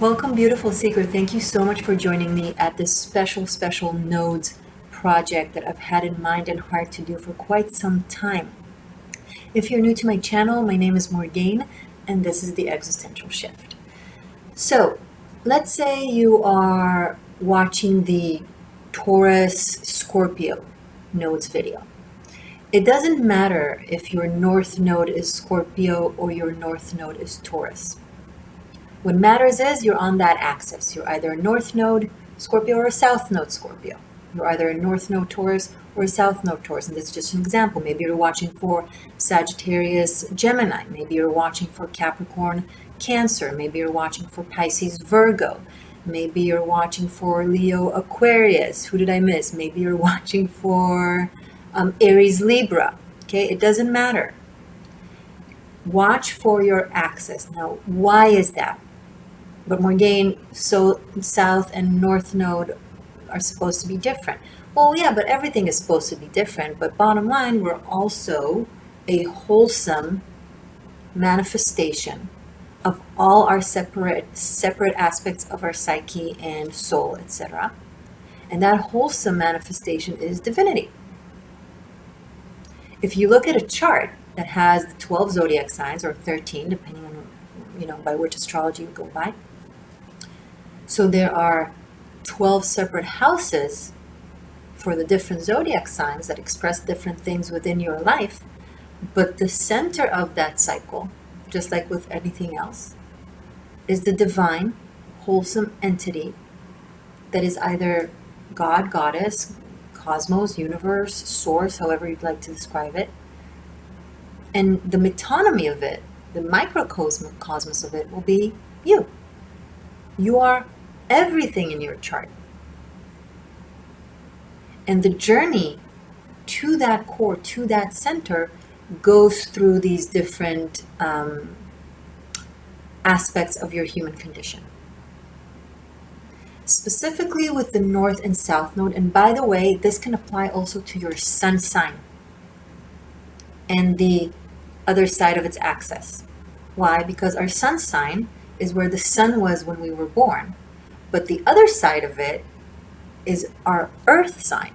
Welcome, beautiful seeker. Thank you so much for joining me at this special nodes project that I've had in mind and heart to do for quite some time. If you're new to my channel, my name is Morgainne, and this is the Existential Shift. So, let's say you are watching the Taurus Scorpio nodes video. It doesn't matter if your north node is Scorpio or your north node is Taurus. What matters is you're on that axis. You're either a north node Scorpio or a south node Scorpio. You're either a north node Taurus or a south node Taurus. And this is just an example. Maybe you're watching for Sagittarius Gemini. Maybe you're watching for Capricorn Cancer. Maybe you're watching for Pisces Virgo. Maybe you're watching for Leo Aquarius. Who did I miss? Maybe you're watching for Aries Libra. Okay, it doesn't matter. Watch for your axis. Now, why is that? But Morgainne, so south and north node are supposed to be different. Well, yeah, but everything is supposed to be different. But bottom line, we're also a wholesome manifestation of all our separate aspects of our psyche and soul, etc. And that wholesome manifestation is divinity. If you look at a chart that has the 12 zodiac signs, or 13, depending on by which astrology you go by. So there are 12 separate houses for the different zodiac signs that express different things within your life. But the center of that cycle, just like with anything else, is the divine, wholesome entity that is either God, Goddess, cosmos, universe, source, however you'd like to describe it. And the metonymy of it, the microcosmos of it, will be you. You are everything in your chart. And the journey to that core, to that center, goes through these different aspects of your human condition. Specifically with the north and south node, and by the way, this can apply also to your sun sign and the other side of its axis. Why? Because our sun sign is where the sun was when we were born. But the other side of it is our earth sign.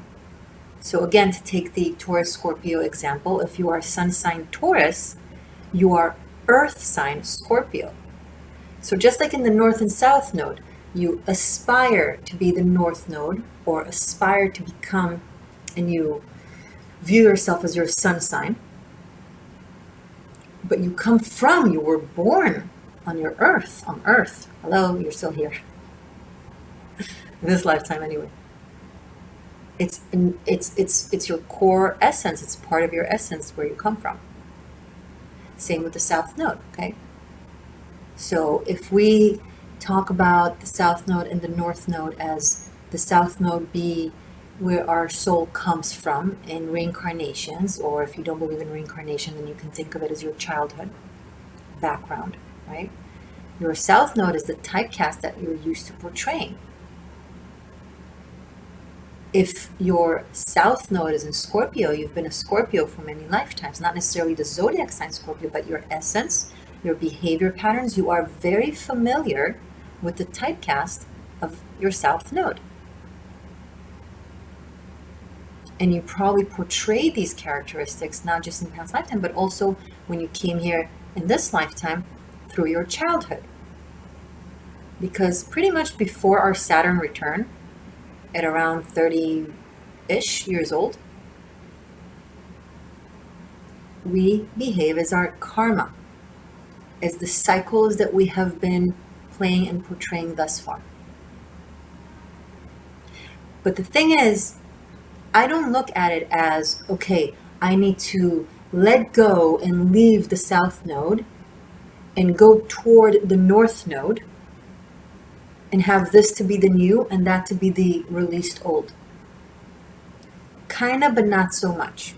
So again, to take the Taurus Scorpio example, if you are sun sign Taurus, you are earth sign Scorpio. So just like in the north and south node, you aspire to be the north node or aspire to become, and you view yourself as your sun sign. But you were born on your earth, on earth. Hello, you're still here. In this lifetime anyway. It's your core essence. It's part of your essence where you come from. Same with the south node, okay? So if we talk about the south node and the north node as the south node be where our soul comes from in reincarnations, or if you don't believe in reincarnation, then you can think of it as your childhood background, right? Your south node is the typecast that you're used to portraying. If your south node is in Scorpio, you've been a Scorpio for many lifetimes, not necessarily the zodiac sign Scorpio, but your essence, your behavior patterns, you are very familiar with the typecast of your south node. And you probably portray these characteristics, not just in past lifetime, but also when you came here in this lifetime through your childhood. Because pretty much before our Saturn return, at around 30-ish years old, we behave as our karma, as the cycles that we have been playing and portraying thus far. But the thing is, I don't look at it as, okay, I need to let go and leave the south node and go toward the north node and have this to be the new and that to be the released old. Kinda, but not so much.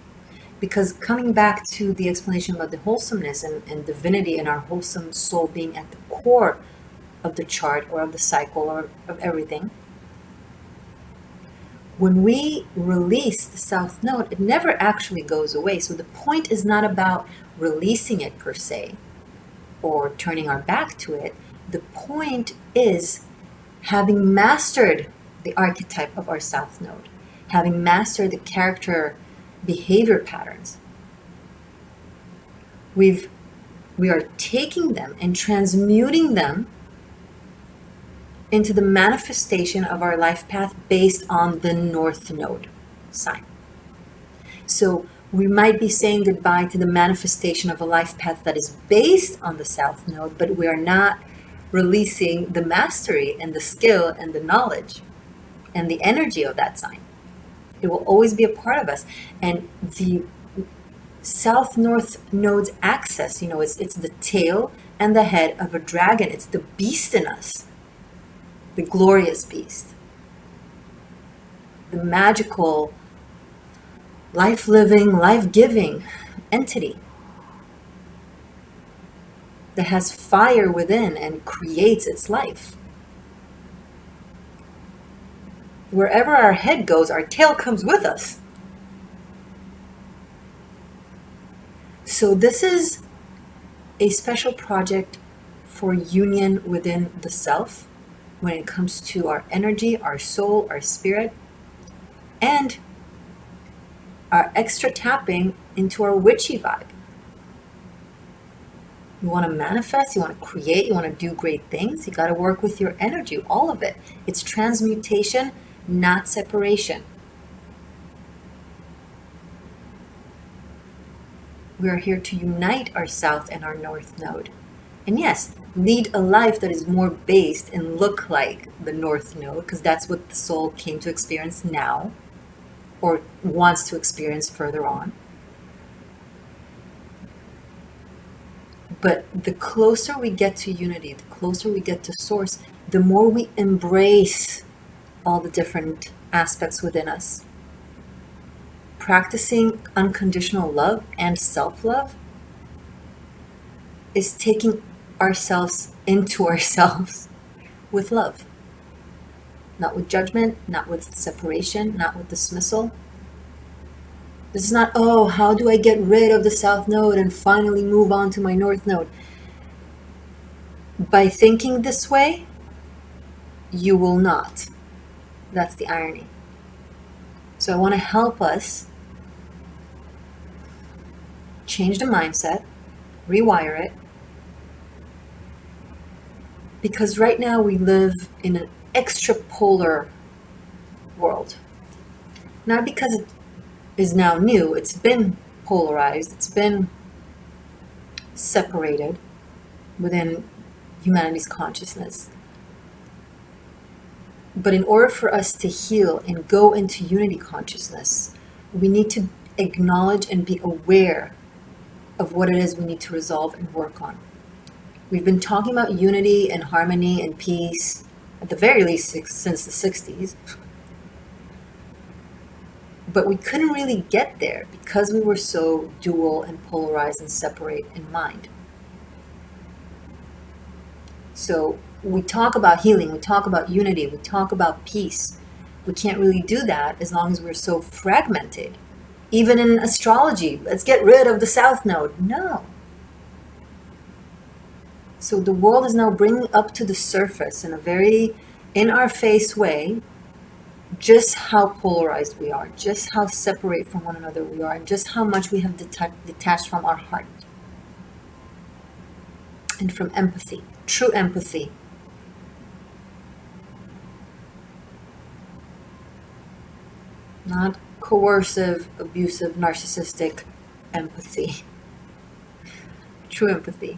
Because coming back to the explanation about the wholesomeness and divinity and our wholesome soul being at the core of the chart or of the cycle or of everything, when we release the south node, it never actually goes away. So the point is not about releasing it per se, or turning our back to it. The point is having mastered the archetype of our South Node, having mastered the character behavior patterns. We are taking them and transmuting them into the manifestation of our life path based on the North Node sign. So we might be saying goodbye to the manifestation of a life path that is based on the South Node, but we are not releasing the mastery and the skill and the knowledge and the energy of that sign. It will always be a part of us. And the South North Node's axis, it's the tail and the head of a dragon. It's the beast in us, the glorious beast, the magical, life-living, life-giving entity that has fire within and creates its life. Wherever our head goes, our tail comes with us. So this is a special project for union within the self when it comes to our energy, our soul, our spirit, and our extra tapping into our witchy vibe. You want to manifest, you want to create, you want to do great things, you got to work with your energy, all of it. It's transmutation, not separation. We are here to unite our South and our North Node. And yes, lead a life that is more based and look like the North Node, because that's what the soul came to experience now, or wants to experience further on. But the closer we get to unity, the closer we get to source, the more we embrace all the different aspects within us. Practicing unconditional love and self-love is taking ourselves into ourselves with love. Not with judgment, not with separation, not with dismissal. This is not, how do I get rid of the South Node and finally move on to my North Node? By thinking this way, you will not. That's the irony. So I want to help us change the mindset, rewire it, because right now we live in an extrapolar world. Not because it is now new, it's been polarized, it's been separated within humanity's consciousness. But in order for us to heal and go into unity consciousness, we need to acknowledge and be aware of what it is we need to resolve and work on. We've been talking about unity and harmony and peace, at the very least since the 60s. But we couldn't really get there because we were so dual and polarized and separate in mind. So we talk about healing, we talk about unity, we talk about peace. We can't really do that as long as we're so fragmented. Even in astrology, let's get rid of the South Node. No. So the world is now bringing up to the surface in a very in-our-face way just how polarized we are, just how separate from one another we are, and just how much we have detached from our heart and from empathy, true empathy. Not coercive, abusive, narcissistic empathy. True empathy.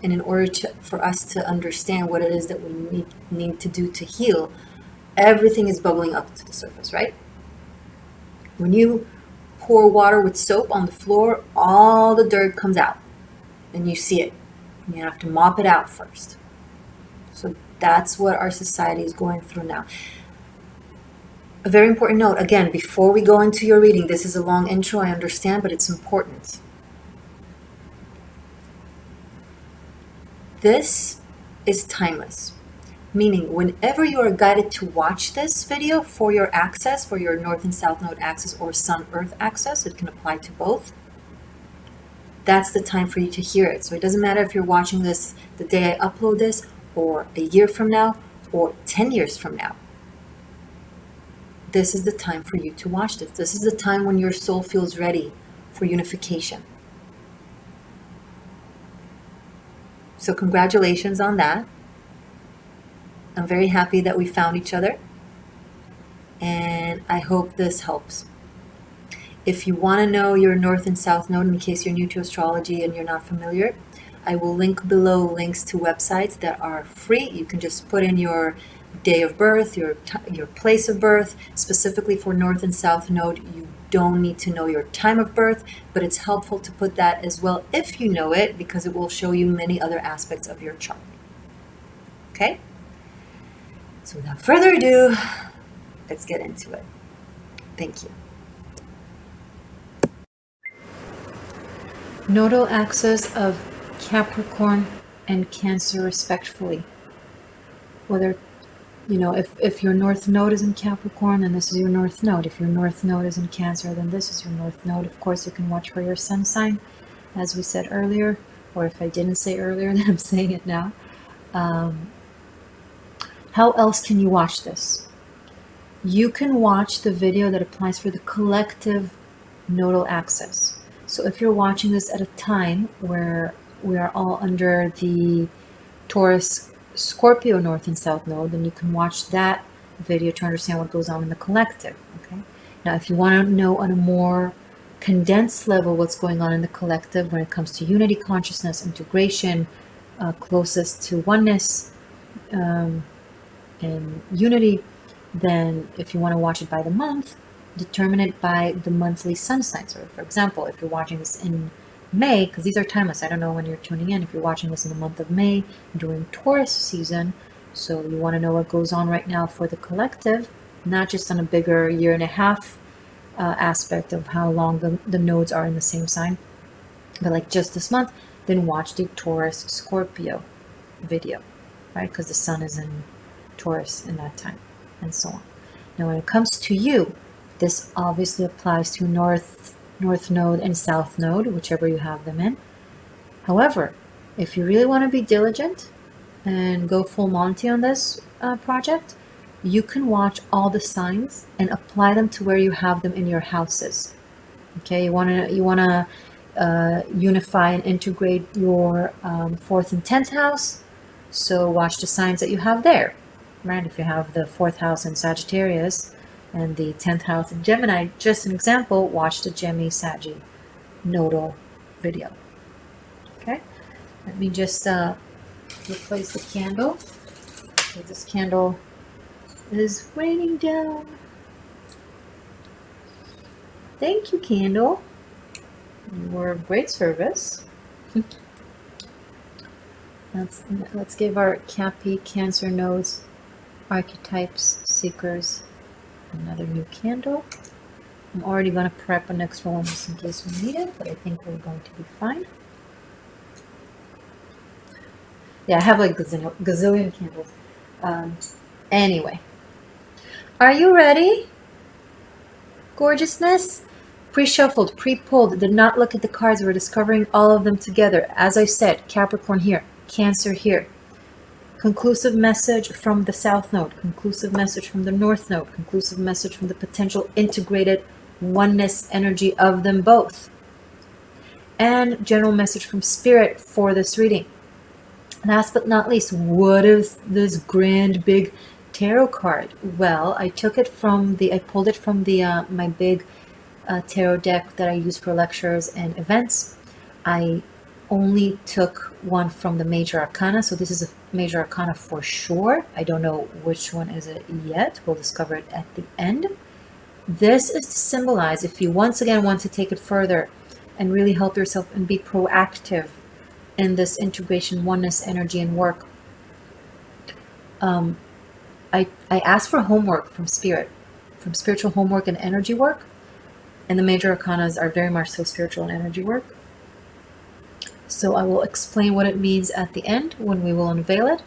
And in order for us to understand what it is that we need to do to heal, everything is bubbling up to the surface, right? When you pour water with soap on the floor, all the dirt comes out. And you see it. And you have to mop it out first. So that's what our society is going through now. A very important note, again, before we go into your reading, this is a long intro, I understand, but it's important. This is timeless, meaning whenever you are guided to watch this video for your access, for your North and South Node access or Sun-Earth access, it can apply to both. that's the time for you to hear it. So it doesn't matter if you're watching this the day I upload this, or a year from now, or 10 years from now. This is the time for you to watch this. This is the time when your soul feels ready for unification. So congratulations on that. I'm very happy that we found each other, and I hope this helps. If you want to know your North and South Node, in case you're new to astrology and you're not familiar, I will link below links to websites that are free. You can just put in your day of birth, your place of birth. Specifically for North and South Node, you don't need to know your time of birth, but it's helpful to put that as well if you know it, because it will show you many other aspects of your chart. Okay? So without further ado, let's get into it. Thank you. Nodal axis of Capricorn and Cancer respectively. Whether, if your North Node is in Capricorn, then this is your North Node. If your North Node is in Cancer, then this is your North Node. Of course, you can watch for your sun sign, as we said earlier, or if I didn't say earlier, then I'm saying it now. How else can you watch this? You can watch the video that applies for the collective nodal axis. So if you're watching this at a time where we are all under the Taurus Scorpio North and South Node, then you can watch that video to understand what goes on in the collective. Okay. Now, if you want to know on a more condensed level what's going on in the collective when it comes to unity, consciousness, integration, closest to oneness and unity, then if you want to watch it by the month, determine it by the monthly sun signs. So for example, if you're watching this in May, because these are timeless, I don't know when you're tuning in, if you're watching this in the month of May during Taurus season, so you want to know what goes on right now for the collective, not just on a bigger year and a half aspect of how long the nodes are in the same sign, but like just this month, then watch the Taurus Scorpio video, right? Because the sun is in Taurus in that time, and so on. Now when it comes to you, this obviously applies to North Node and South Node, whichever you have them in. However, if you really want to be diligent and go full Monty on this project, you can watch all the signs and apply them to where you have them in your houses. Okay, you want to unify and integrate your 4th and 10th house, so watch the signs that you have there, right? If you have the 4th house in Sagittarius and the 10th house in Gemini, just an example, watch the Gemini Saggy nodal video. Okay, let me just replace the candle, because this candle is raining down. Thank you, candle. You were of great service. Let's give our Cappy Cancer nodes, archetypes, seekers, another new candle. I'm already going to prep an extra one just in case we need it, but I think we're going to be fine. Yeah, I have like gazillion candles. Anyway, are you ready? Gorgeousness? Pre-shuffled, pre-pulled, did not look at the cards. We're discovering all of them together. As I said, Capricorn here, Cancer here. Conclusive message from the South Node, conclusive message from the North Node, conclusive message from the potential integrated oneness energy of them both. And general message from Spirit for this reading. Last but not least, what is this grand big tarot card? Well, I pulled it from the my big tarot deck that I use for lectures and events. I only took one from the major arcana, so this is a major arcana for sure. I don't know which one is it yet. We'll discover it at the end. This is to symbolize, if you once again want to take it further and really help yourself and be proactive in this integration, oneness, energy, and work. I asked for homework from Spirit, from spiritual homework and energy work, and the major arcanas are very much so spiritual and energy work. So I will explain what it means at the end when we will unveil it.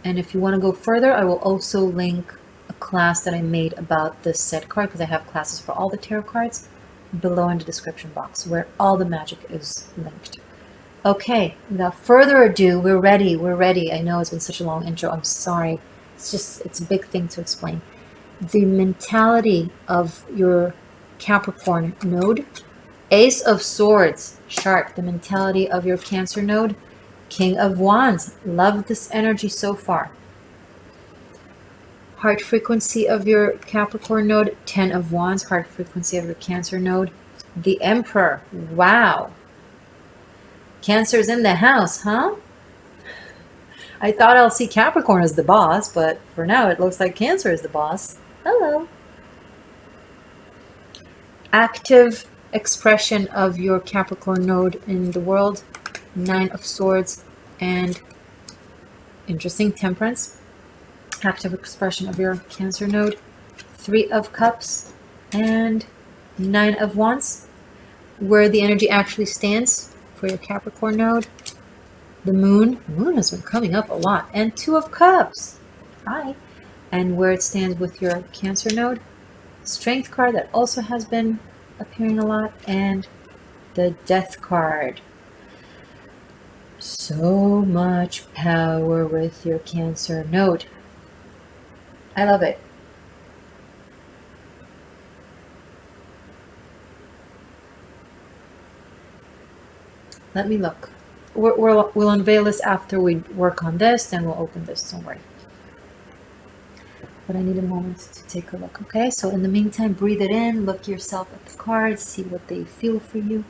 And if you want to go further, I will also link a class that I made about this set card, because I have classes for all the tarot cards. below in the description box where all the magic is linked. Okay, without further ado, we're ready. We're ready. I know it's been such a long intro. I'm sorry. It's a big thing to explain. The mentality of your Capricorn node, Ace of Swords, sharp. The mentality of your Cancer node, King of Wands. Love this energy so far. Heart frequency of your Capricorn node, 10 of Wands. Heart frequency of your Cancer node, the Emperor. Wow. Cancer's in the house, huh? I thought I'll see Capricorn as the boss, but for now it looks like Cancer is the boss. Hello. Active expression of your Capricorn node in the world, 9 of Swords, and interesting, Temperance. Active expression of your Cancer node, 3 of Cups, and 9 of Wands. Where the energy actually stands for your Capricorn node, the Moon. Moon has been coming up a lot. And 2 of Cups. Hi. And where it stands with your Cancer node, Strength card that also has been appearing a lot, and the Death card. So much power with your Cancer node. I love it. Let me look. We'll unveil this after we work on this, then we'll open this, don't worry. But I need a moment to take a look, okay? So in the meantime, breathe it in, look yourself at the cards, see what they feel for you.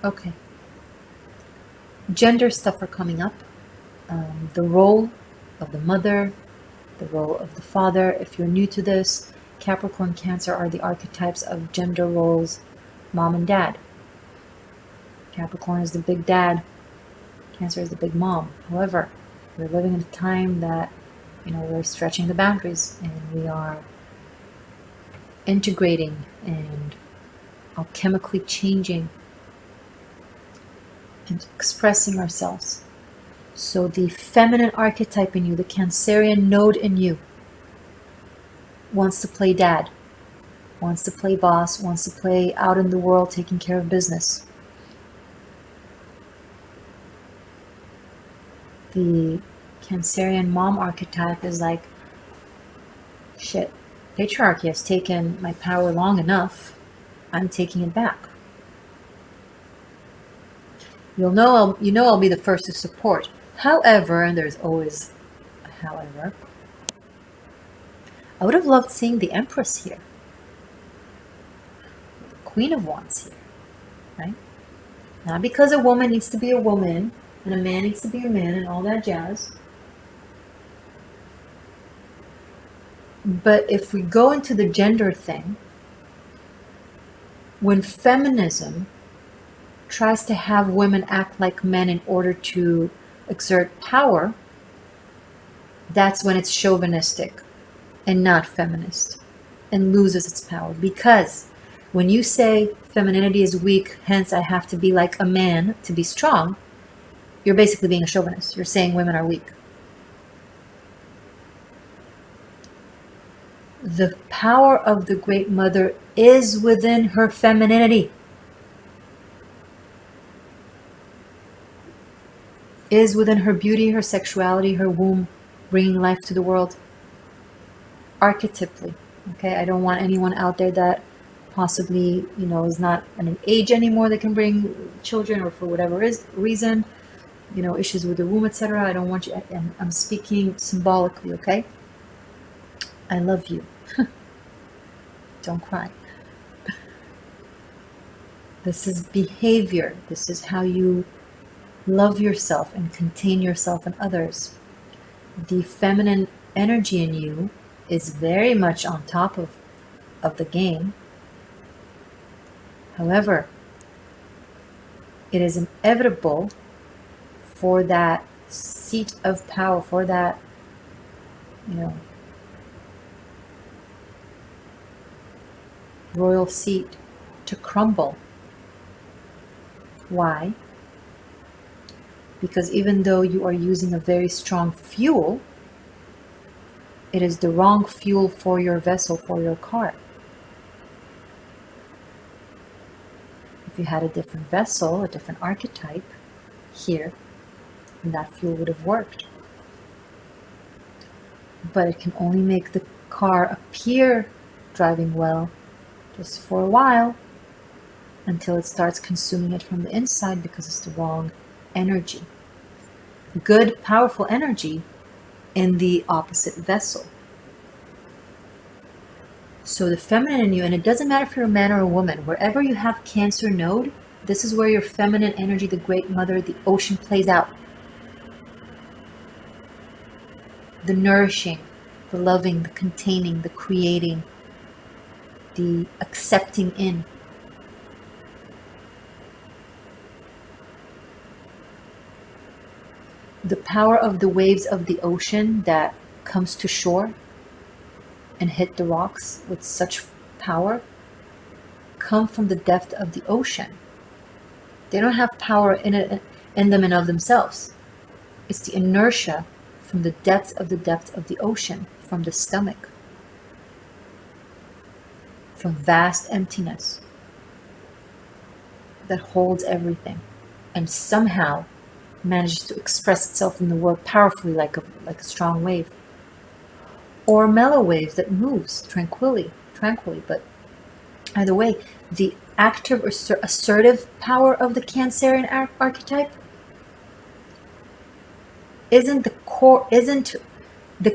Okay. Gender stuff are coming up. The role of the mother, the role of the father. If you're new to this, Capricorn Cancer are the archetypes of gender roles, mom and dad. Capricorn is the big dad, Cancer is the big mom. However, we're living in a time that, we're stretching the boundaries and we are integrating and alchemically changing and expressing ourselves. So the feminine archetype in you, the Cancerian node in you, wants to play dad, wants to play boss, wants to play out in the world taking care of business. The Cancerian mom archetype is like, shit, patriarchy has taken my power long enough. I'm taking it back. I'll be the first to support. However, and there's always a however, I would have loved seeing the Empress here. The Queen of Wands here, right? Not because a woman needs to be a woman and a man needs to be a man and all that jazz. But if we go into the gender thing, when feminism tries to have women act like men in order to exert power, that's when it's chauvinistic and not feminist and loses its power. Because when you say femininity is weak, hence I have to be like a man to be strong, you're basically being a chauvinist. You're saying women are weak. The power of the Great Mother is within her femininity. Is within her beauty, her sexuality, her womb, bringing life to the world. Archetypally, okay? I don't want anyone out there that possibly, is not at an age anymore that can bring children, or for whatever reason, issues with the womb, etc. I don't want you, and I'm speaking symbolically, okay? I love you. Don't cry. This is behavior. This is how you love yourself and contain yourself and others. The feminine energy in you is very much on top of the game. However, it is inevitable for that seat of power, for that, royal seat to crumble. Why? Because even though you are using a very strong fuel, it is the wrong fuel for your vessel, for your car. If you had a different vessel, a different archetype here, that fuel would have worked. But it can only make the car appear driving well just for a while, until it starts consuming it from the inside because it's the wrong energy. Good, powerful energy in the opposite vessel. So the feminine in you, and it doesn't matter if you're a man or a woman, wherever you have Cancer node, this is where your feminine energy, the Great Mother, the ocean plays out. The nourishing, the loving, the containing, the creating, the accepting in. The power of the waves of the ocean that comes to shore and hit the rocks with such power come from the depth of the ocean. They don't have power in them and of themselves. It's the inertia from the depth of the ocean, from the stomach, from vast emptiness that holds everything and somehow manages to express itself in the world powerfully like a strong wave, or a mellow wave that moves tranquilly. But either way, the active or assertive power of the Cancerian archetype isn't the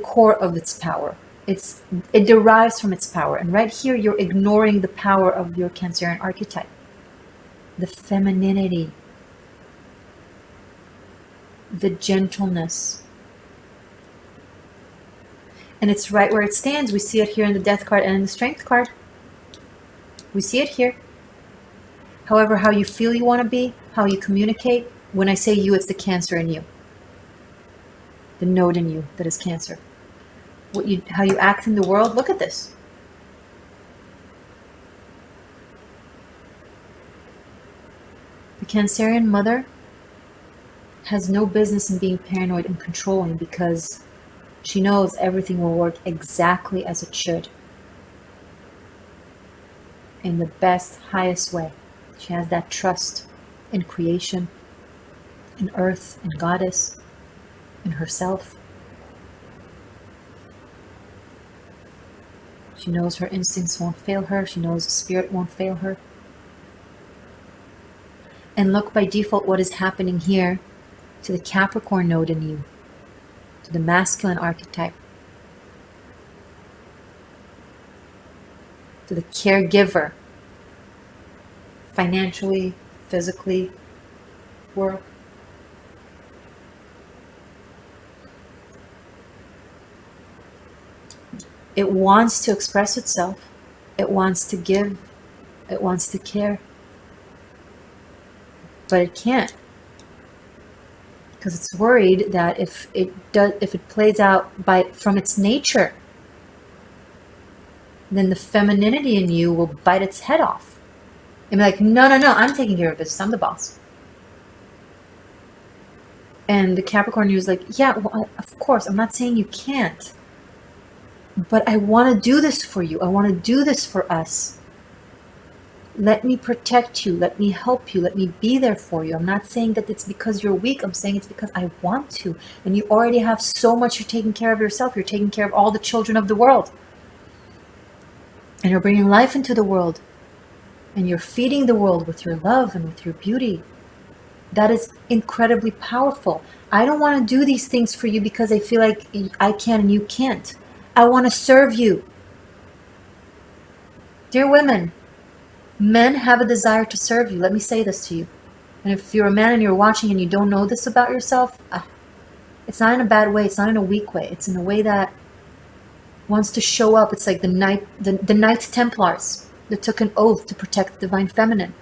core of its power. It derives from its power, and right here you're ignoring the power of your Cancerian archetype, the femininity, the gentleness. And it's right where it stands. We see it here in the Death card and in the Strength card. We see it here. However, how you feel you want to be, how you communicate. When I say you, it's the Cancer in you, the node in you that is Cancer. How you act in the world. Look at this. The Cancerian mother has no business in being paranoid and controlling, because she knows everything will work exactly as it should, in the best, highest way. She has that trust in creation, in earth, in goddess, in herself. She knows her instincts won't fail her. She knows spirit won't fail her. And look, by default, what is happening here to the Capricorn node in you, to the masculine archetype, to the caregiver, financially, physically, work. It wants to express itself. It wants to give. It wants to care. But it can't, because it's worried that if it plays out from its nature, then the femininity in you will bite its head off and be like, no, I'm taking care of this. I'm the boss. And the Capricorn is like, yeah, well, of course, I'm not saying you can't, but I want to do this for you. I want to do this for us. Let me protect you. Let me help you. Let me be there for you. I'm not saying that it's because you're weak. I'm saying it's because I want to. And you already have so much. You're taking care of yourself. You're taking care of all the children of the world. And you're bringing life into the world. And you're feeding the world with your love and with your beauty. That is incredibly powerful. I don't want to do these things for you because I feel like I can and you can't. I want to serve you. Dear women, men have a desire to serve you. Let me say this to you. And if you're a man and you're watching and you don't know this about yourself, it's not in a bad way. It's not in a weak way. It's in a way that wants to show up. It's like the Knight Templars that took an oath to protect the divine feminine.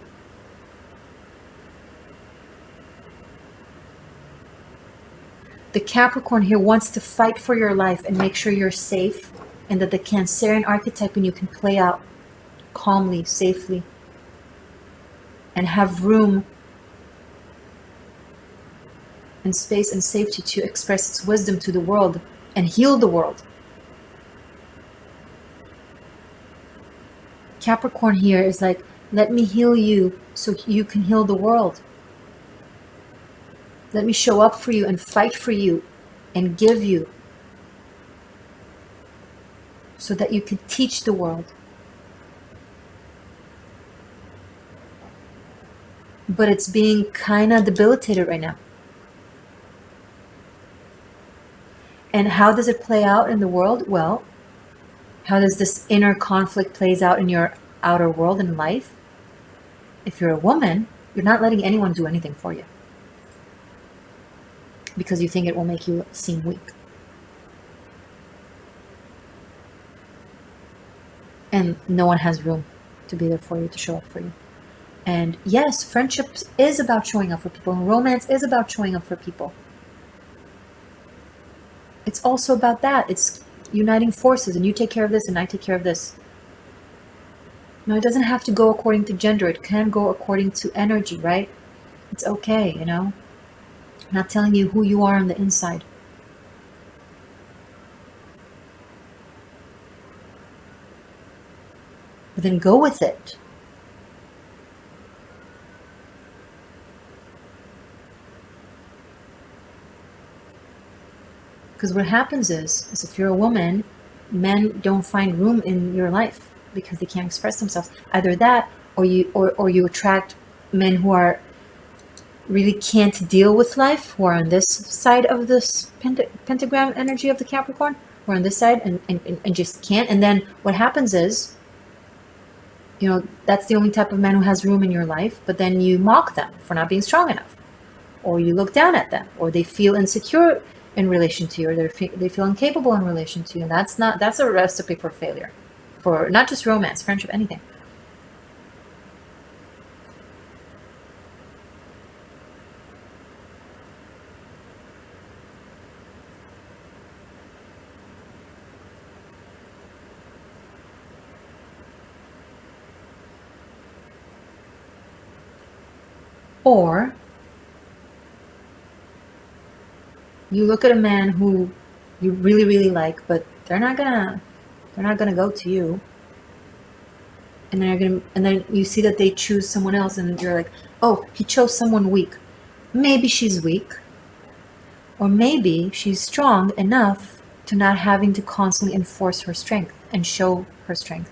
The Capricorn here wants to fight for your life and make sure you're safe, and that the Cancerian archetype in you can play out calmly, safely, and have room and space and safety to express its wisdom to the world and heal the world. Capricorn here is like, let me heal you so you can heal the world. Let me show up for you and fight for you and give you so that you can teach the world. But it's being kind of debilitated right now. And how does it play out in the world? Well, how does this inner conflict plays out in your outer world and life? If you're a woman, you're not letting anyone do anything for you because you think it will make you seem weak. And no one has room to be there for you, to show up for you. And yes, friendship is about showing up for people, and romance is about showing up for people. It's also about that. It's uniting forces, and you take care of this and I take care of this. No, it doesn't have to go according to gender. It can go according to energy, right? It's okay, you know? I'm not telling you who you are on the inside. But then go with it. Because what happens is if you're a woman, men don't find room in your life because they can't express themselves. Either that, or you attract men who are really can't deal with life, who are on this side of this pentagram energy of the Capricorn, who are on this side and just can't. And then what happens is, you know, that's the only type of man who has room in your life, but then you mock them for not being strong enough, or you look down at them, or they feel insecure in relation to you, or they feel incapable in relation to you. And that's a recipe for failure, for not just romance, friendship, anything. Or you look at a man who you really, really like, but they're not gonna go to you. And then you see that they choose someone else, and you're like, oh, he chose someone weak. Maybe she's weak, or maybe she's strong enough to not having to constantly enforce her strength and show her strength.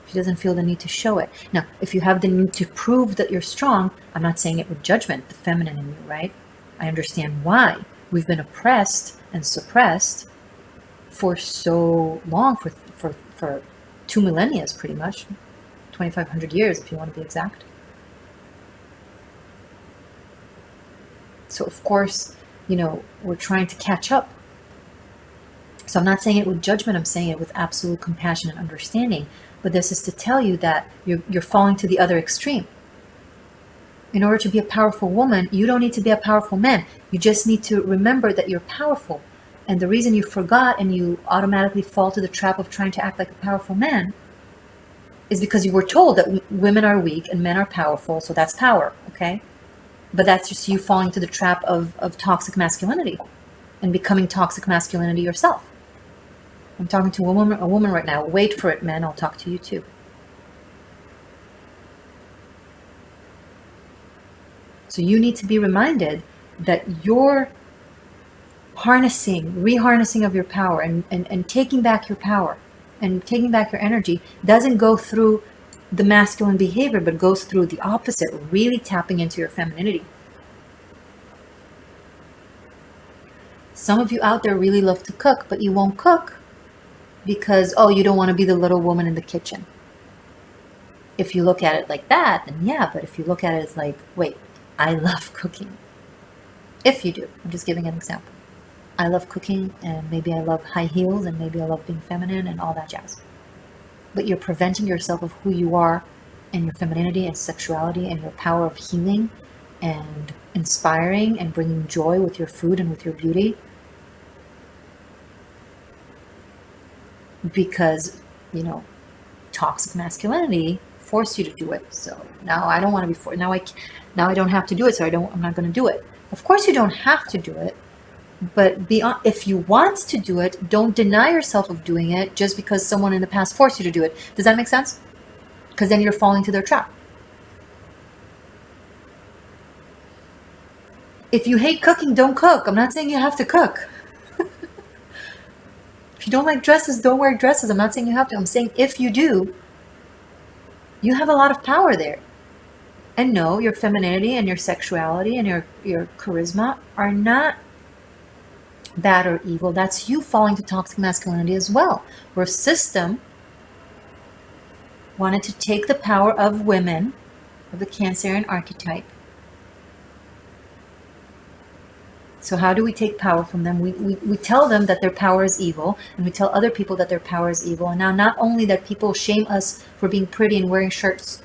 She doesn't feel the need to show it. Now, if you have the need to prove that you're strong, I'm not saying it with judgment, the feminine in you, right? I understand why. We've been oppressed and suppressed for so long, for 2 millennia, pretty much. 2,500 years, if you want to be exact. So, of course, you know, we're trying to catch up. So I'm not saying it with judgment, I'm saying it with absolute compassion and understanding. But this is to tell you that you're falling to the other extreme. In order to be a powerful woman, you don't need to be a powerful man. You just need to remember that you're powerful. And the reason you forgot and you automatically fall to the trap of trying to act like a powerful man is because you were told that women are weak and men are powerful, so that's power, okay? But that's just you falling to the trap of toxic masculinity and becoming toxic masculinity yourself. I'm talking to a woman right now. Wait for it, man. I'll talk to you too. So you need to be reminded that you're reharnessing of your power and taking back your power and taking back your energy doesn't go through the masculine behavior, but goes through the opposite, really tapping into your femininity. Some of you out there really love to cook, but you won't cook because, oh, you don't want to be the little woman in the kitchen. If you look at it like that, then yeah, but if you look at it as like, wait, I love cooking. If you do, I'm just giving an example. I love cooking, and maybe I love high heels, and maybe I love being feminine and all that jazz. But you're preventing yourself of who you are and your femininity and sexuality and your power of healing and inspiring and bringing joy with your food and with your beauty. Because, you know, toxic masculinity forced you to do it. So now I don't want to be forced. Now I don't have to do it. So I'm not going to do it. Of course you don't have to do it, but if you want to do it, don't deny yourself of doing it just because someone in the past forced you to do it. Does that make sense? Because then you're falling to their trap. If you hate cooking, don't cook. I'm not saying you have to cook. If you don't like dresses, don't wear dresses. I'm not saying you have to. I'm saying if you do, you have a lot of power there. And no, your femininity and your sexuality and your charisma are not bad or evil. That's you falling to toxic masculinity as well. Where system wanted to take the power of women, of the Cancerian archetype. So how do we take power from them? We tell them that their power is evil, and we tell other people that their power is evil. And now not only that people shame us for being pretty and wearing skirts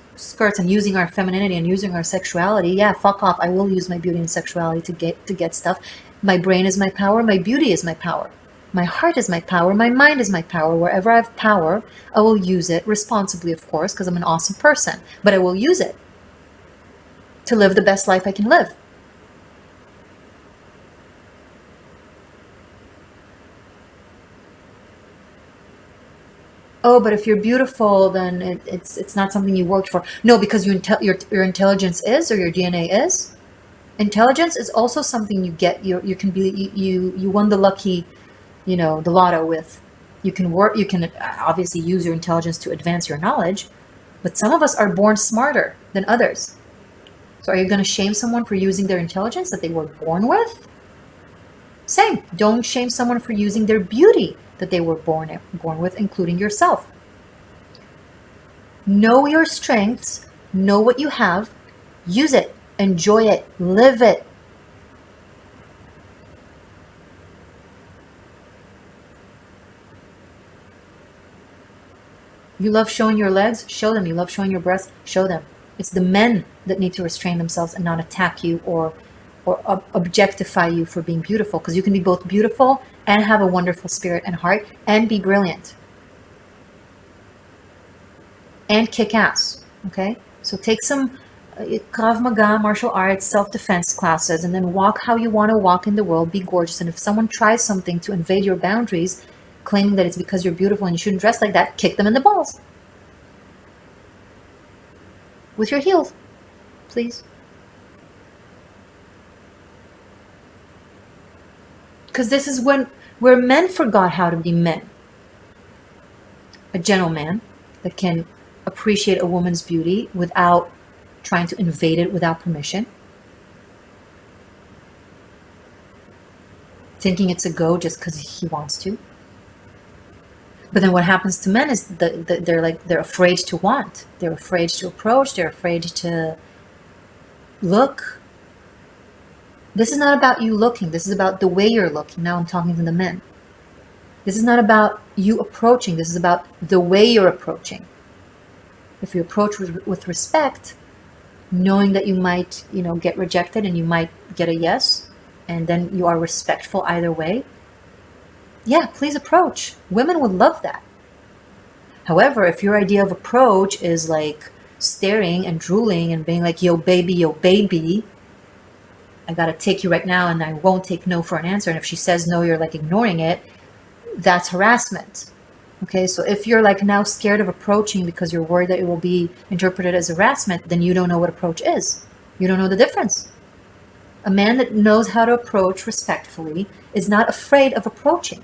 and using our femininity and using our sexuality. Yeah, fuck off. I will use my beauty and sexuality to get stuff. My brain is my power. My beauty is my power. My heart is my power. My mind is my power. Wherever I have power, I will use it responsibly, of course, because I'm an awesome person. But I will use it to live the best life I can live. Oh, but if you're beautiful, then it's not something you worked for. No, because your intelligence is, or your DNA is. Intelligence is also something you get. You can be you won the lucky, the lotto with. You can work. You can obviously use your intelligence to advance your knowledge, but some of us are born smarter than others. So are you going to shame someone for using their intelligence that they were born with? Same. Don't shame someone for using their beauty that they were born with, including yourself. Know your strengths, know what you have, use it, enjoy it, live it. You love showing your legs? Show them. You love showing your breasts? Show them. It's the men that need to restrain themselves and not attack you or objectify you for being beautiful, because you can be both beautiful and have a wonderful spirit and heart and be brilliant and kick ass. Okay, so take some Krav Maga, martial arts, self-defense classes, and then walk how you want to walk in the world. Be gorgeous. And if someone tries something to invade your boundaries, claiming that it's because you're beautiful and you shouldn't dress like that, kick them in the balls with your heels, please. Because this is where men forgot how to be men. A gentleman that can appreciate a woman's beauty without trying to invade it without permission. Thinking it's a go just because he wants to. But then what happens to men is they're afraid to want. They're afraid to approach. They're afraid to look. This is not about you looking. This is about the way you're looking. Now I'm talking to the men. This is not about you approaching. This is about the way you're approaching. If you approach with respect, knowing that you might, get rejected and you might get a yes, and then you are respectful either way, yeah, please approach. Women would love that. However, if your idea of approach is like staring and drooling and being like, yo, baby, I gotta take you right now and I won't take no for an answer. And if she says no, you're like ignoring it. That's harassment. Okay, so if you're like now scared of approaching because you're worried that it will be interpreted as harassment, then you don't know what approach is. You don't know the difference. A man that knows how to approach respectfully is not afraid of approaching.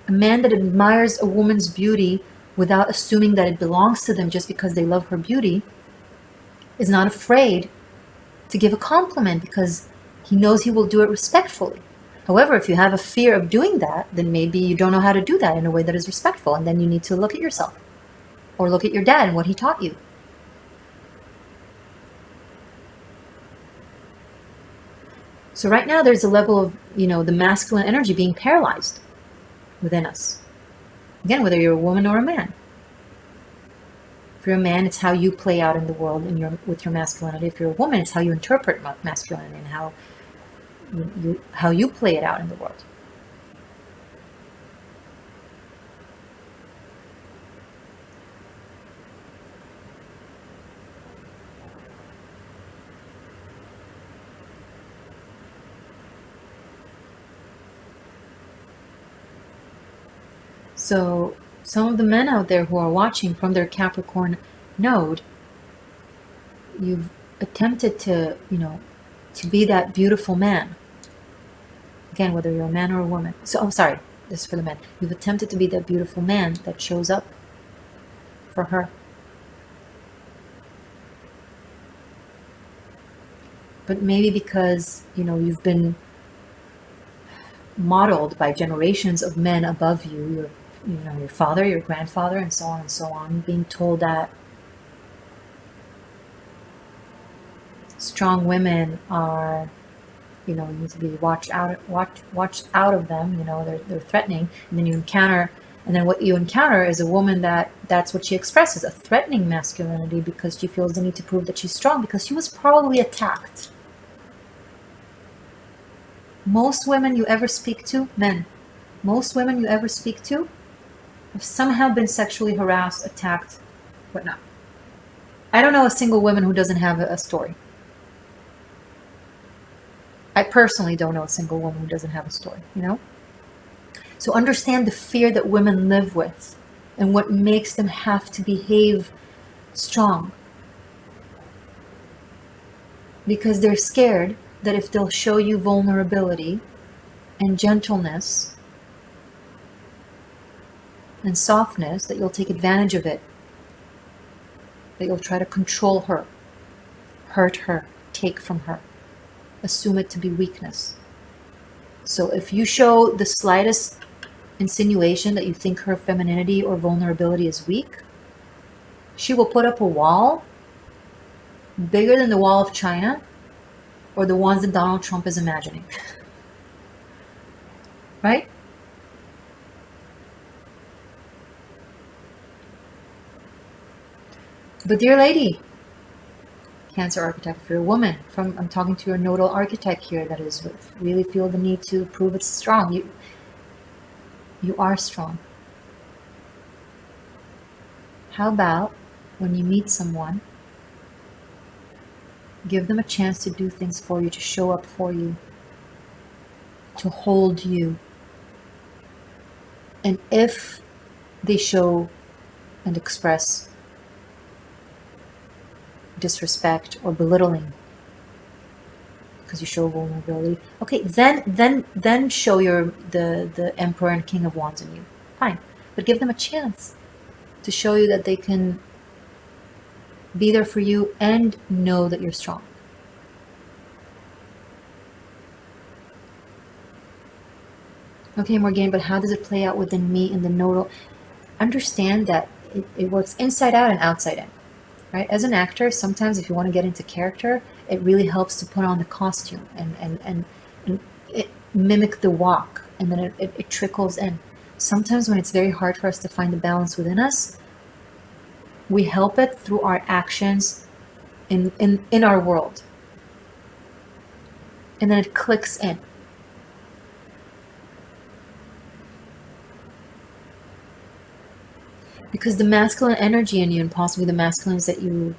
A man that admires a woman's beauty without assuming that it belongs to them just because they love her beauty is not afraid to give a compliment because he knows he will do it respectfully. However, if you have a fear of doing that, then maybe you don't know how to do that in a way that is respectful, and then you need to look at yourself or look at your dad and what he taught you. So right now there's a level of, the masculine energy being paralyzed within us. Again, whether you're a woman or a man. If you're a man, it's how you play out in the world with your masculinity. If you're a woman, it's how you interpret masculinity and how you play it out in the world. So some of the men out there who are watching from their Capricorn node, you've attempted to, to be that beautiful man. Again, whether you're a man or a woman. So, I'm sorry, this is for the men. You've attempted to be that beautiful man that shows up for her. But maybe because, you've been modeled by generations of men above you, your father, your grandfather, and so on and so on, being told that strong women are, you need to be watched out of them. They're threatening, and then what you encounter is a woman that's what she expresses, a threatening masculinity, because she feels the need to prove that she's strong because she was probably attacked. Most women you ever speak to, men, most women you ever speak to have somehow been sexually harassed, attacked, whatnot. I don't know a single woman who doesn't have a story. I personally don't know a single woman who doesn't have a story, So understand the fear that women live with and what makes them have to behave strong. Because they're scared that if they'll show you vulnerability and gentleness and softness, that you'll take advantage of it, that you'll try to control her, hurt her, take from her, assume it to be weakness. So if you show the slightest insinuation that you think her femininity or vulnerability is weak, she will put up a wall bigger than the wall of China or the ones that Donald Trump is imagining. Right? But dear lady, Cancer archetype, if you're a woman, I'm talking to your nodal archetype here that is really feel the need to prove it's strong. You are strong. How about when you meet someone, give them a chance to do things for you, to show up for you, to hold you. And if they show and express disrespect or belittling because you show vulnerability, okay, then show the Emperor and King of Wands in you. Fine. But give them a chance to show you that they can be there for you and know that you're strong. Okay, Morgainne, but how does it play out within me in the nodal? Understand that it works inside out and outside in. Right? As an actor, sometimes if you want to get into character, it really helps to put on the costume and it mimic the walk, and then it trickles in. Sometimes when it's very hard for us to find the balance within us, we help it through our actions in our world. And then it clicks in. Because the masculine energy in you, and possibly the masculines that you,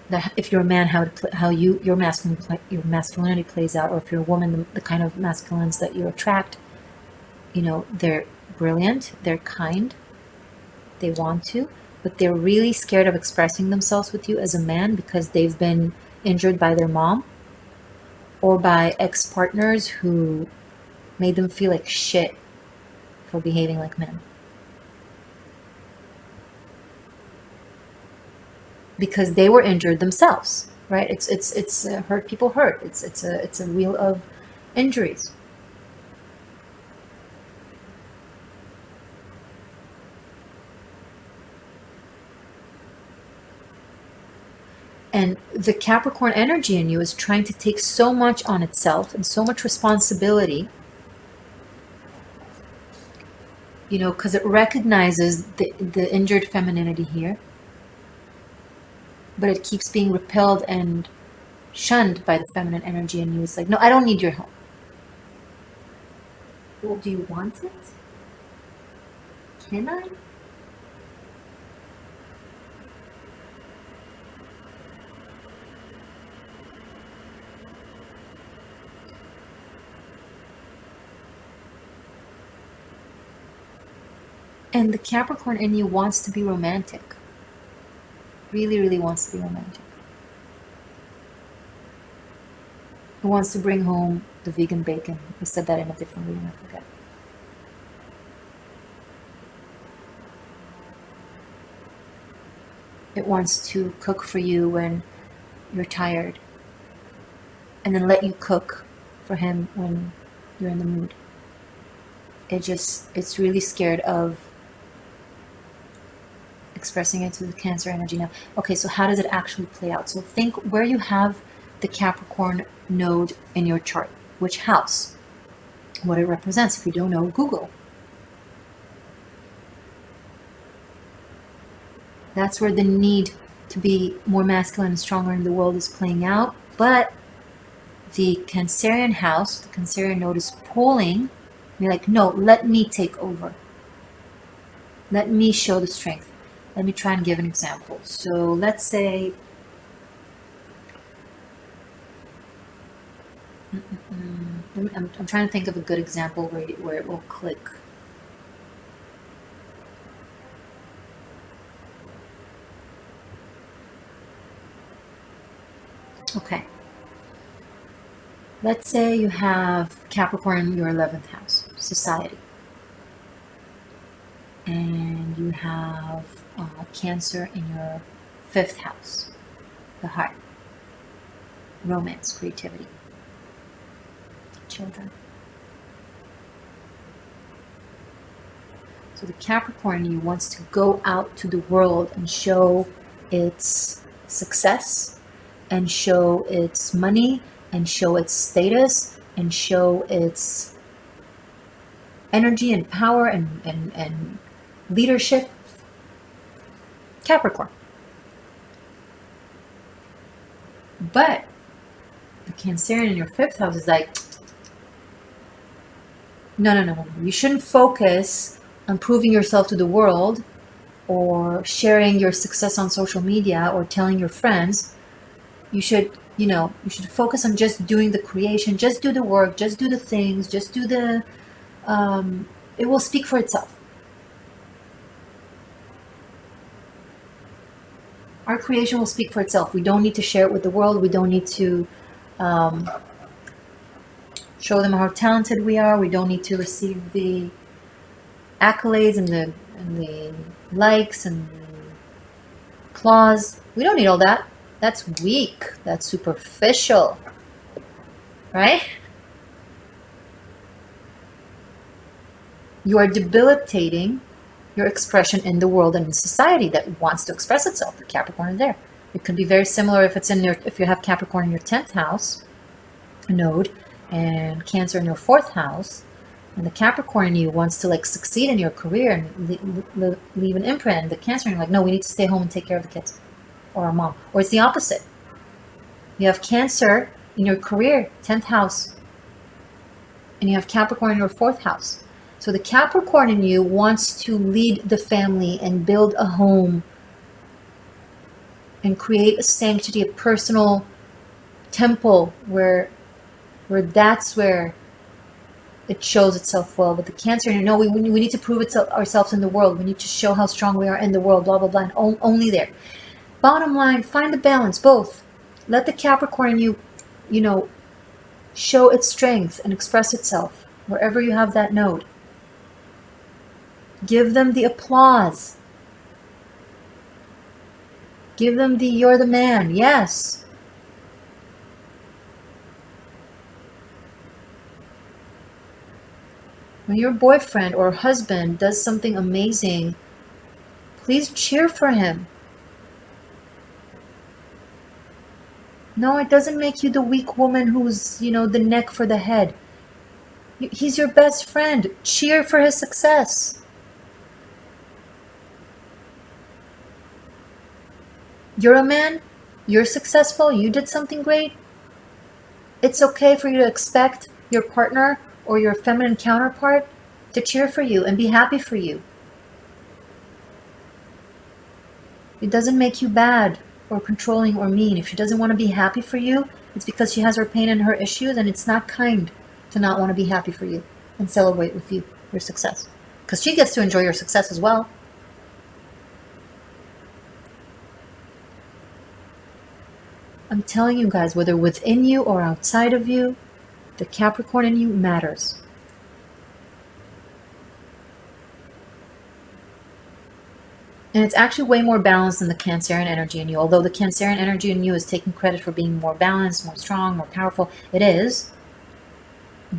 that if you're a man, how your masculinity plays out, or if you're a woman, the kind of masculines that you attract, they're brilliant, they're kind, they want to, but they're really scared of expressing themselves with you as a man because they've been injured by their mom or by ex-partners who made them feel like shit for behaving like men. Because they were injured themselves, right? It's hurt people hurt. It's a wheel of injuries. And the Capricorn energy in you is trying to take so much on itself and so much responsibility, because it recognizes the injured femininity here, but it keeps being repelled and shunned by the feminine energy in you. It's like, no, I don't need your help. Well, do you want it? Can I? And the Capricorn in you wants to be romantic. Really, really wants to be romantic. It wants to bring home the vegan bacon. I said that in a different reading, I forget. It wants to cook for you when you're tired, and then let you cook for him when you're in the mood. It's really scared of expressing it to the Cancer energy now. Okay, so how does it actually play out? So think where you have the Capricorn node in your chart, which house, what it represents. If you don't know, Google. That's where the need to be more masculine and stronger in the world is playing out. But the Cancerian house, the Cancerian node is pulling. You're like, no, let me take over. Let me show the strength. Let me try and give an example. So let's say, I'm trying to think of a good example where it will click. Okay. Let's say you have Capricorn in your 11th house, society. And you have Cancer in your 5th house, the heart, romance, creativity, children. So the Capricorn in you wants to go out to the world and show its success, and show its money, and show its status, and show its energy and power and leadership. Capricorn. But the Cancerian in your 5th house is like, no. You shouldn't focus on proving yourself to the world or sharing your success on social media or telling your friends. You should focus on just doing the creation, just do the work, just do the things, just do the, it will speak for itself. Our creation will speak for itself. We don't need to share it with the world. We don't need to show them how talented we are. We don't need to receive the accolades and the likes and applause. We don't need all that. That's weak. That's superficial. Right? You are debilitating your expression in the world and in society that wants to express itself. The Capricorn is there. It could be very similar if you have Capricorn in your 10th house node and Cancer in your 4th house, and the Capricorn in you wants to like succeed in your career and leave an imprint. And the Cancer in you like, no, we need to stay home and take care of the kids or our mom. Or it's the opposite. You have Cancer in your career, 10th house, and you have Capricorn in your 4th house. So the Capricorn in you wants to lead the family and build a home and create a sanctity, a personal temple where that's where it shows itself well. But the Cancer in you, no, we need to prove ourselves in the world. We need to show how strong we are in the world, blah, blah, blah, and only there. Bottom line, find the balance, both. Let the Capricorn in you, show its strength and express itself wherever you have that node. Give them the applause. Give them the you're the man. Yes. When your boyfriend or husband does something amazing, please cheer for him. No, it doesn't make you the weak woman who's, the neck for the head. He's your best friend. Cheer for his success. You're a man, you're successful, you did something great. It's okay for you to expect your partner or your feminine counterpart to cheer for you and be happy for you. It doesn't make you bad or controlling or mean. If she doesn't want to be happy for you, it's because she has her pain and her issues, and it's not kind to not want to be happy for you and celebrate with you your success. because she gets to enjoy your success as well. I'm telling you guys, whether within you or outside of you, the Capricorn in you matters. And it's actually way more balanced than the Cancerian energy in you. Although the Cancerian energy in you is taking credit for being more balanced, more strong, more powerful. It is.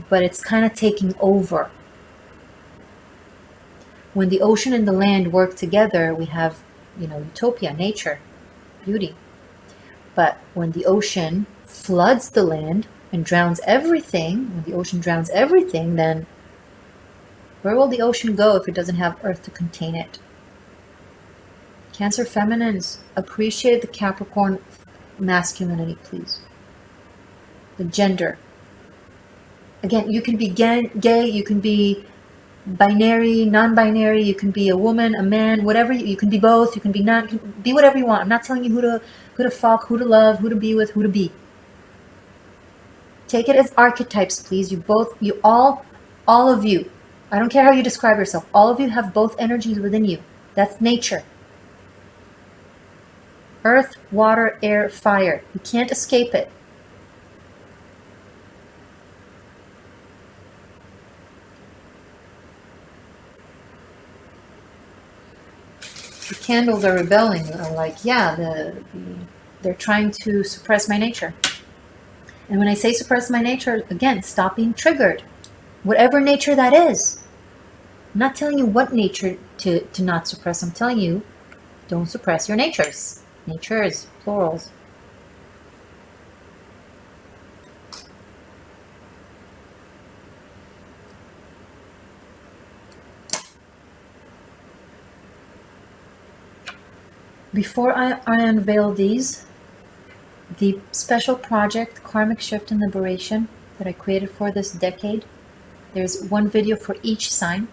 But it's kind of taking over. When the ocean and the land work together, we have, utopia, nature, beauty. But when the ocean floods the land and drowns everything, when the ocean drowns everything, then where will the ocean go if it doesn't have earth to contain it? Cancer feminines, appreciate the Capricorn masculinity, please. The gender. Again, you can be gay, you can be binary, non-binary, you can be a woman, a man, whatever. You can be both, you can be not, you can be whatever you want. I'm not telling you who to fuck, who to love, who to be with, who to be. Take it as archetypes, please. You all of you. I don't care how you describe yourself. All of you have both energies within you. That's nature. Earth, water, air, fire. You can't escape it. The candles are rebelling. Like, yeah, they're trying to suppress my nature. And when I say suppress my nature, again, stop being triggered. Whatever nature that is. I'm not telling you what nature to not suppress. I'm telling you, don't suppress your natures. Natures, plurals. Before I unveil these, the special project, Karmic Shift and Liberation, that I created for this decade, there's one video for each sign.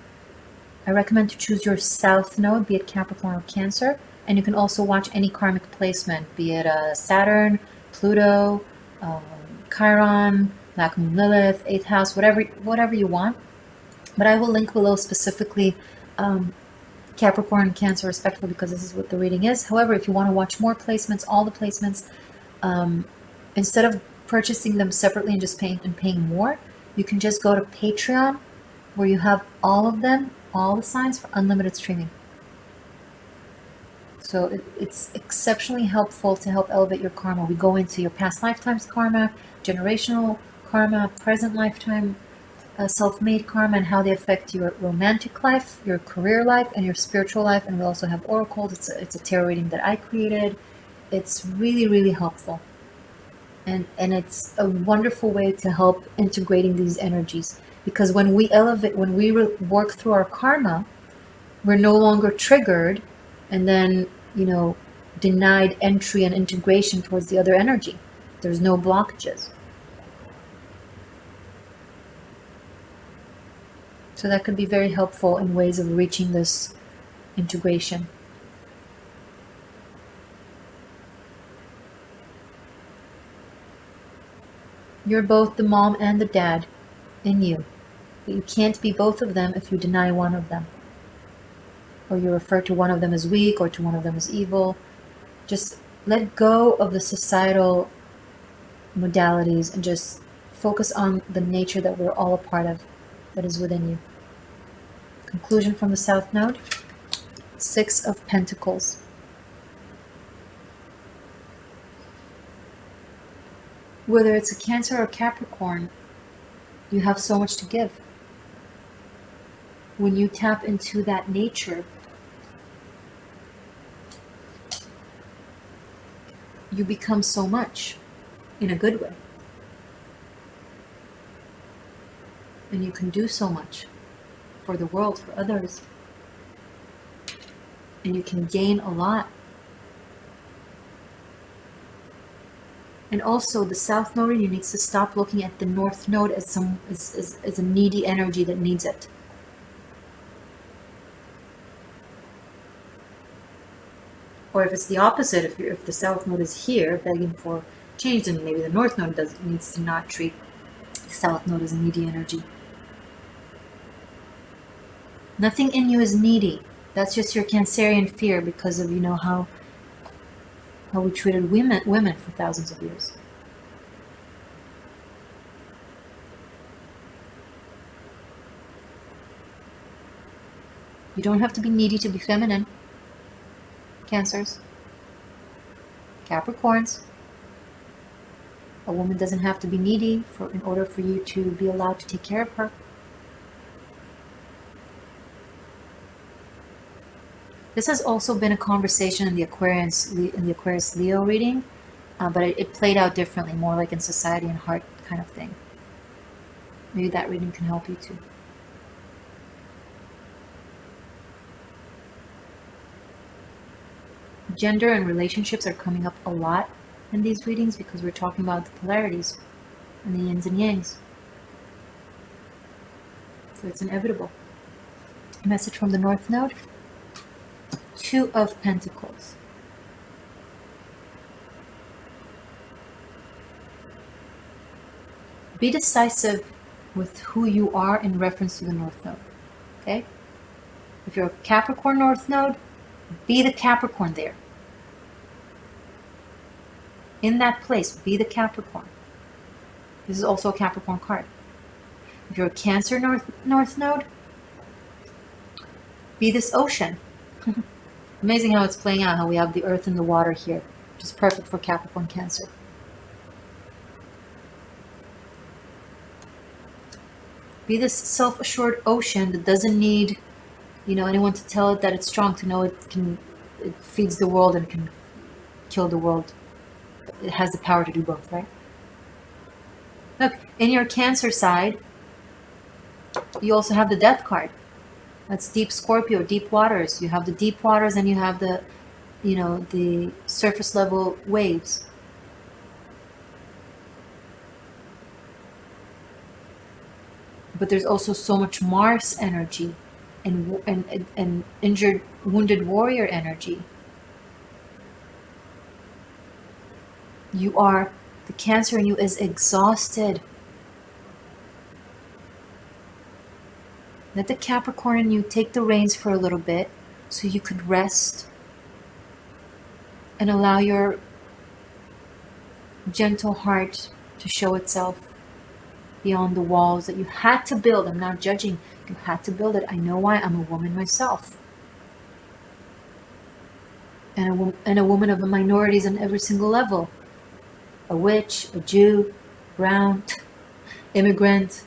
I recommend to choose your South Node, be it Capricorn or Cancer. And you can also watch any karmic placement, be it Saturn, Pluto, Chiron, Black Moon Lilith, 8th house, whatever you want. But I will link below specifically Capricorn and Cancer respectively, because this is what the reading is. However, if you want to watch more placements, all the placements, instead of purchasing them separately and just paying more, you can just go to Patreon, where you have all of them, all the signs, for unlimited streaming. So it's exceptionally helpful to help elevate your karma. We go into your past lifetimes karma, generational karma, present lifetime self-made karma, and how they affect your romantic life, your career life, and your spiritual life. And we also have oracles. It's a tarot reading that I created. It's really, really helpful. And it's a wonderful way to help integrating these energies. Because when we elevate, when we work through our karma, we're no longer triggered and then, denied entry and integration towards the other energy. There's no blockages. So that could be very helpful in ways of reaching this integration. You're both the mom and the dad in you, but you can't be both of them if you deny one of them, or you refer to one of them as weak or to one of them as evil. Just let go of the societal modalities and just focus on the nature that we're all a part of, that is within you. Conclusion from the South Node, 6 of Pentacles. Whether it's a Cancer or Capricorn, you have so much to give. When you tap into that nature, you become so much in a good way. And you can do so much for the world, for others. And you can gain a lot. And also, the South Node needs to stop looking at the North Node as a needy energy that needs it. Or if it's the opposite, if the South Node is here begging for change, then maybe the North Node needs to not treat the South Node as a needy energy. Nothing in you is needy. That's just your Cancerian fear because of, how we treated women for thousands of years. You don't have to be needy to be feminine. Cancers. Capricorns. A woman doesn't have to be needy in order for you to be allowed to take care of her. This has also been a conversation in the Aquarius Leo reading, but it played out differently, more like in society and heart kind of thing. Maybe that reading can help you too. Gender and relationships are coming up a lot in these readings because we're talking about the polarities and the yins and yangs. So it's inevitable. A message from the North Node. 2 of Pentacles. Be decisive with who you are in reference to the North Node. Okay? If you're a Capricorn North Node, be the Capricorn there. In that place, be the Capricorn. This is also a Capricorn card. If you're a Cancer North Node, be this ocean. Amazing how it's playing out, how we have the earth and the water here, which is perfect for Capricorn Cancer. Be this self-assured ocean that doesn't need, anyone to tell it that it's strong, to know it feeds the world and can kill the world. It has the power to do both, right? Look, in your Cancer side, you also have the Death card. That's deep Scorpio, deep waters. You have the deep waters and you have the, the surface level waves. But there's also so much Mars energy and injured, wounded warrior energy. The Cancer in you is exhausted. Let the Capricorn in you take the reins for a little bit so you could rest and allow your gentle heart to show itself beyond the walls that you had to build. I'm not judging. You had to build it. I know why. I'm a woman myself. And a woman of the minorities on every single level. A witch, a Jew, brown, immigrant.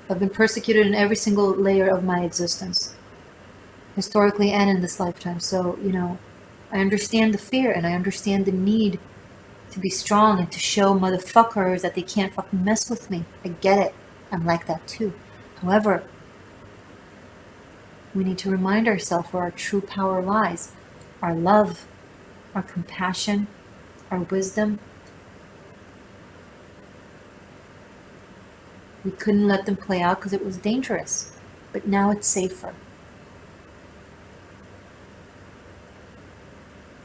I've been persecuted in every single layer of my existence, historically and in this lifetime. So, I understand the fear and I understand the need to be strong and to show motherfuckers that they can't fucking mess with me. I get it. I'm like that too. However, we need to remind ourselves where our true power lies. Our love, our compassion, our wisdom. We couldn't let them play out because it was dangerous, but now it's safer.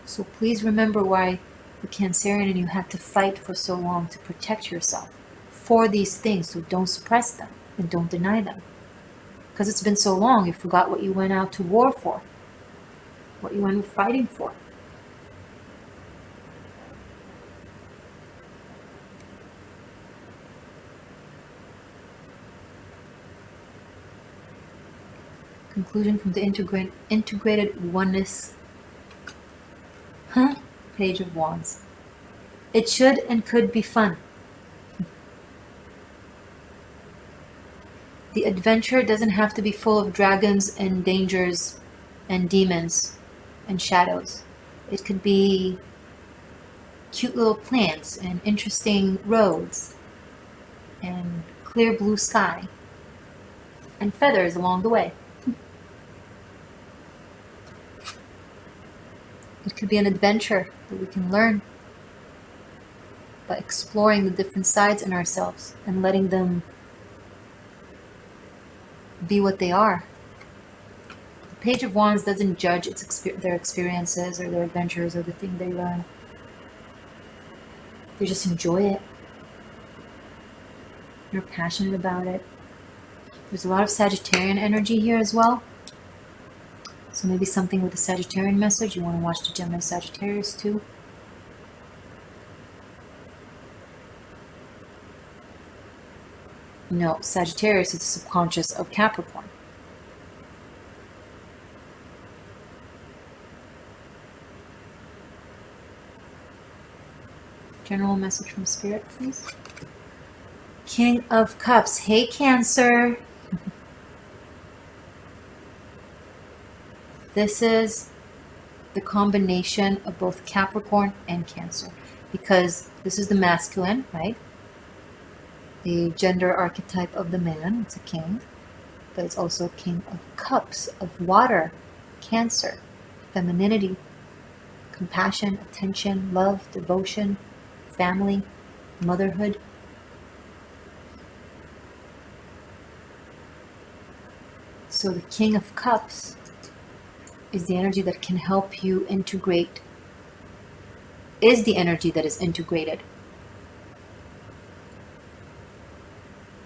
So please remember why the Cancerian in you had to fight for so long to protect yourself for these things. So don't suppress them and don't deny them. Because it's been so long, you forgot what you went out to war for, what you went fighting for. Conclusion from the integrated oneness. Page of Wands. It should and could be fun. The adventure doesn't have to be full of dragons and dangers and demons and shadows. It could be cute little plants and interesting roads and clear blue sky and feathers along the way. It could be an adventure that we can learn by exploring the different sides in ourselves and letting them be what they are. The Page of Wands doesn't judge their experiences or their adventures or the thing they learn. They just enjoy it. They're passionate about it. There's a lot of Sagittarian energy here as well. So maybe something with the Sagittarian message. You want to watch the Gemini Sagittarius too. No, Sagittarius is the subconscious of Capricorn. General message from Spirit, please. King of Cups. Hey, Cancer. This is the combination of both Capricorn and Cancer, because this is the masculine, right? The gender archetype of the man. It's a king, but it's also a king of cups, of water, Cancer, femininity, compassion, attention, love, devotion, family, motherhood. So the King of Cups is the energy that can help you integrate, is the energy that is integrated.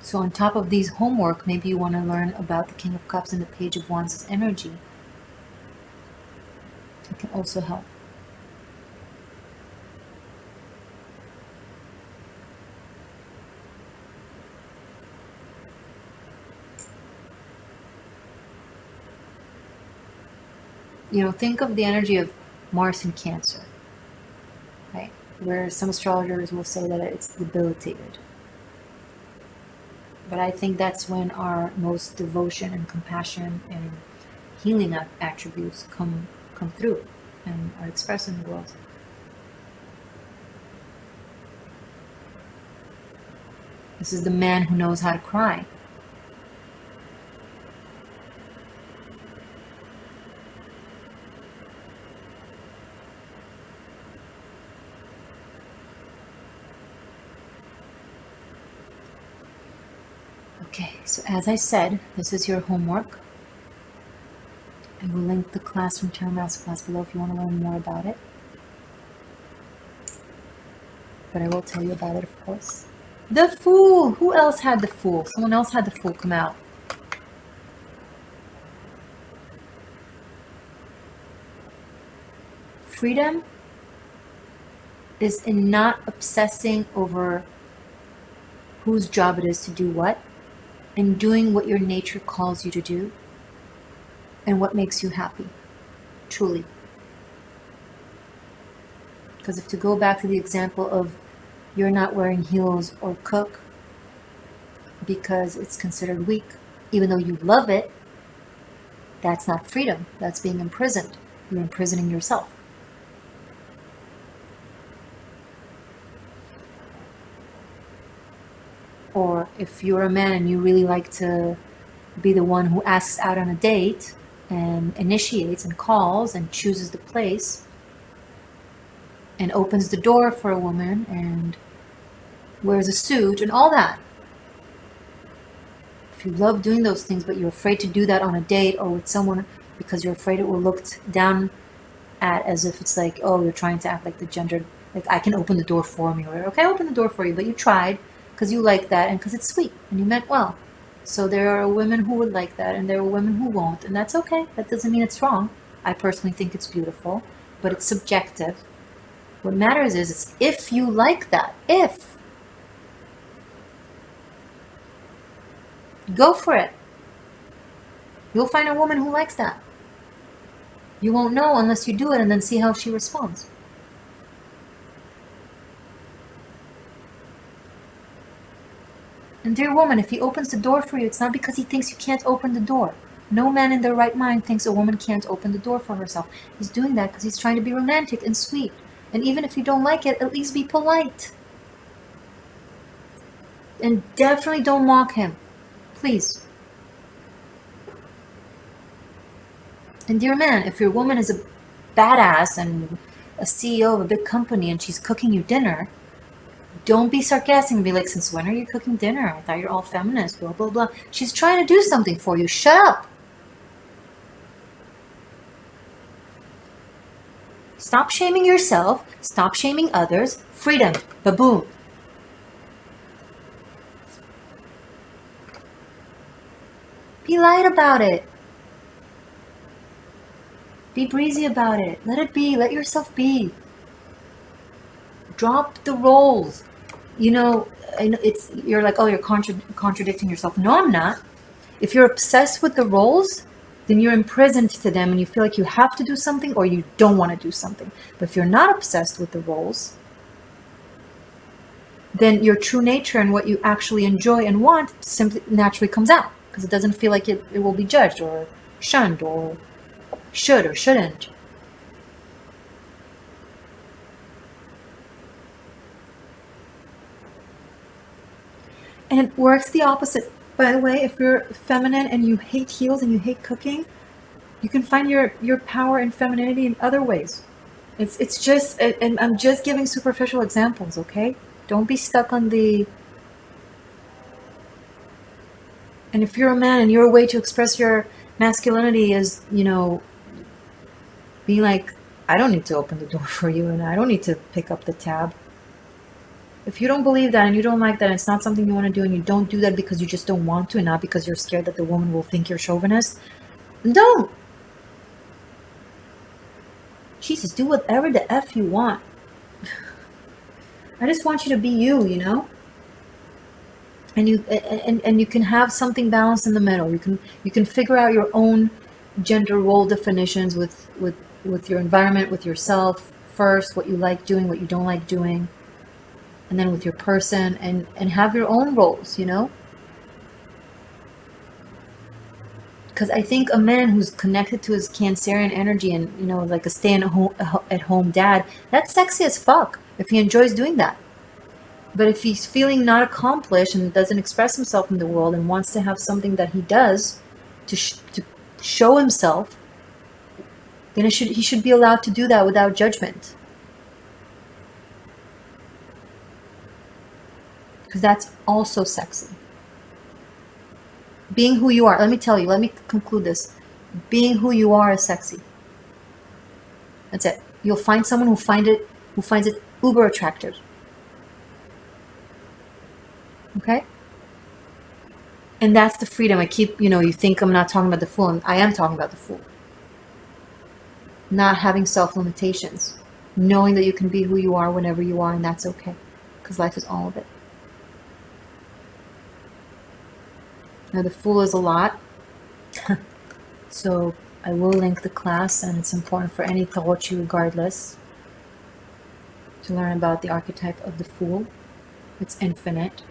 So on top of these homework, maybe you want to learn about the King of Cups and the Page of Wands' energy. It can also help. You know, think of the energy of Mars in Cancer, right? Where some astrologers will say that it's debilitated. But I think that's when our most devotion and compassion and healing attributes come through and are expressed in the world. This is the man who knows how to cry. Okay, so as I said, this is your homework. I will link the class from Tarot Masterclass below if you want to learn more about it. But I will tell you about it, of course. The Fool! Who else had the Fool? Someone else had the Fool come out. Freedom is in not obsessing over whose job it is to do what, and doing what your nature calls you to do and what makes you happy, truly. Because if to go back to the example of you're not wearing heels or cook because it's considered weak, even though you love it, that's not freedom. That's being imprisoned. You're imprisoning yourself. Or if you're a man and you really like to be the one who asks out on a date and initiates and calls and chooses the place and opens the door for a woman and wears a suit and all that. If you love doing those things but you're afraid to do that on a date or with someone because you're afraid it will look down at as if it's like, oh, you're trying to act like the gender, like I can open the door for me, or okay, open the door for you, but you tried because you like that and because it's sweet and you meant well. So there are women who would like that and there are women who won't, and that's okay. That doesn't mean it's wrong. I personally think it's beautiful, but it's subjective. What matters is it's if you like that. If. Go for it. You'll find a woman who likes that. You won't know unless you do it and then see how she responds. And dear woman, if he opens the door for you, it's not because he thinks you can't open the door. No man in their right mind thinks a woman can't open the door for herself. He's doing that because he's trying to be romantic and sweet. And even if you don't like it, at least be polite. And definitely don't mock him. Please. And dear man, if your woman is a badass and a CEO of a big company and she's cooking you dinner, don't be sarcastic and be like, since when are you cooking dinner? I thought you're all feminist, blah, blah, blah. She's trying to do something for you. Shut up. Stop shaming yourself. Stop shaming others. Freedom. Ba-boom. light about it. Be breezy about it. Let it be. Let yourself be. Drop the roles. You know, you're like, oh, you're contradicting yourself. No, I'm not. If you're obsessed with the roles, then you're imprisoned to them and you feel like you have to do something or you don't want to do something. But if you're not obsessed with the roles, then your true nature and what you actually enjoy and want simply naturally comes out, because it doesn't feel like it will be judged or shunned or should or shouldn't. And it works the opposite. By the way, if you're feminine and you hate heels and you hate cooking, you can find your power and femininity in other ways. It's just, and I'm just giving superficial examples, okay? Don't be stuck on the... And if you're a man and your way to express your masculinity is, you know, being like, I don't need to open the door for you and I don't need to pick up the tab. If you don't believe that and you don't like that and it's not something you want to do and you don't do that because you just don't want to and not because you're scared that the woman will think you're chauvinist, then don't. Jesus, do whatever the F you want. I just want you to be you, you know? And you can have something balanced in the middle. You can figure out your own gender role definitions with your environment, with yourself first, what you like doing, what you don't like doing, and then with your person, and have your own roles, you know? Because I think a man who's connected to his Cancerian energy and, you know, like a stay-at-home dad, that's sexy as fuck if he enjoys doing that. But if he's feeling not accomplished and doesn't express himself in the world and wants to have something that he does to show himself, then he should be allowed to do that without judgment. Because that's also sexy. Being who you are, let me conclude this. Being who you are is sexy. That's it. You'll find someone who finds it uber attractive. Okay? And that's the freedom. I keep, you know, you think I'm not talking about the fool, and I am talking about the fool. Not having self-limitations. Knowing that you can be who you are whenever you are, and that's okay. Because life is all of it. Now, the fool is a lot. So I will link the class, and it's important for any Tarochi regardless to learn about the archetype of the fool. It's infinite.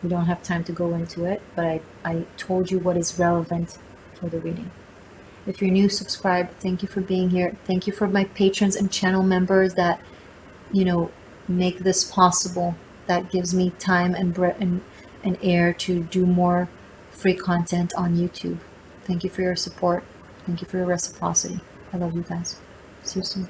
We don't have time to go into it, but I told you what is relevant for the reading. If you're new, subscribe. Thank you for being here. Thank you for my patrons and channel members that, you know, make this possible. That gives me time and air to do more free content on YouTube. Thank you for your support. Thank you for your reciprocity. I love you guys. See you soon.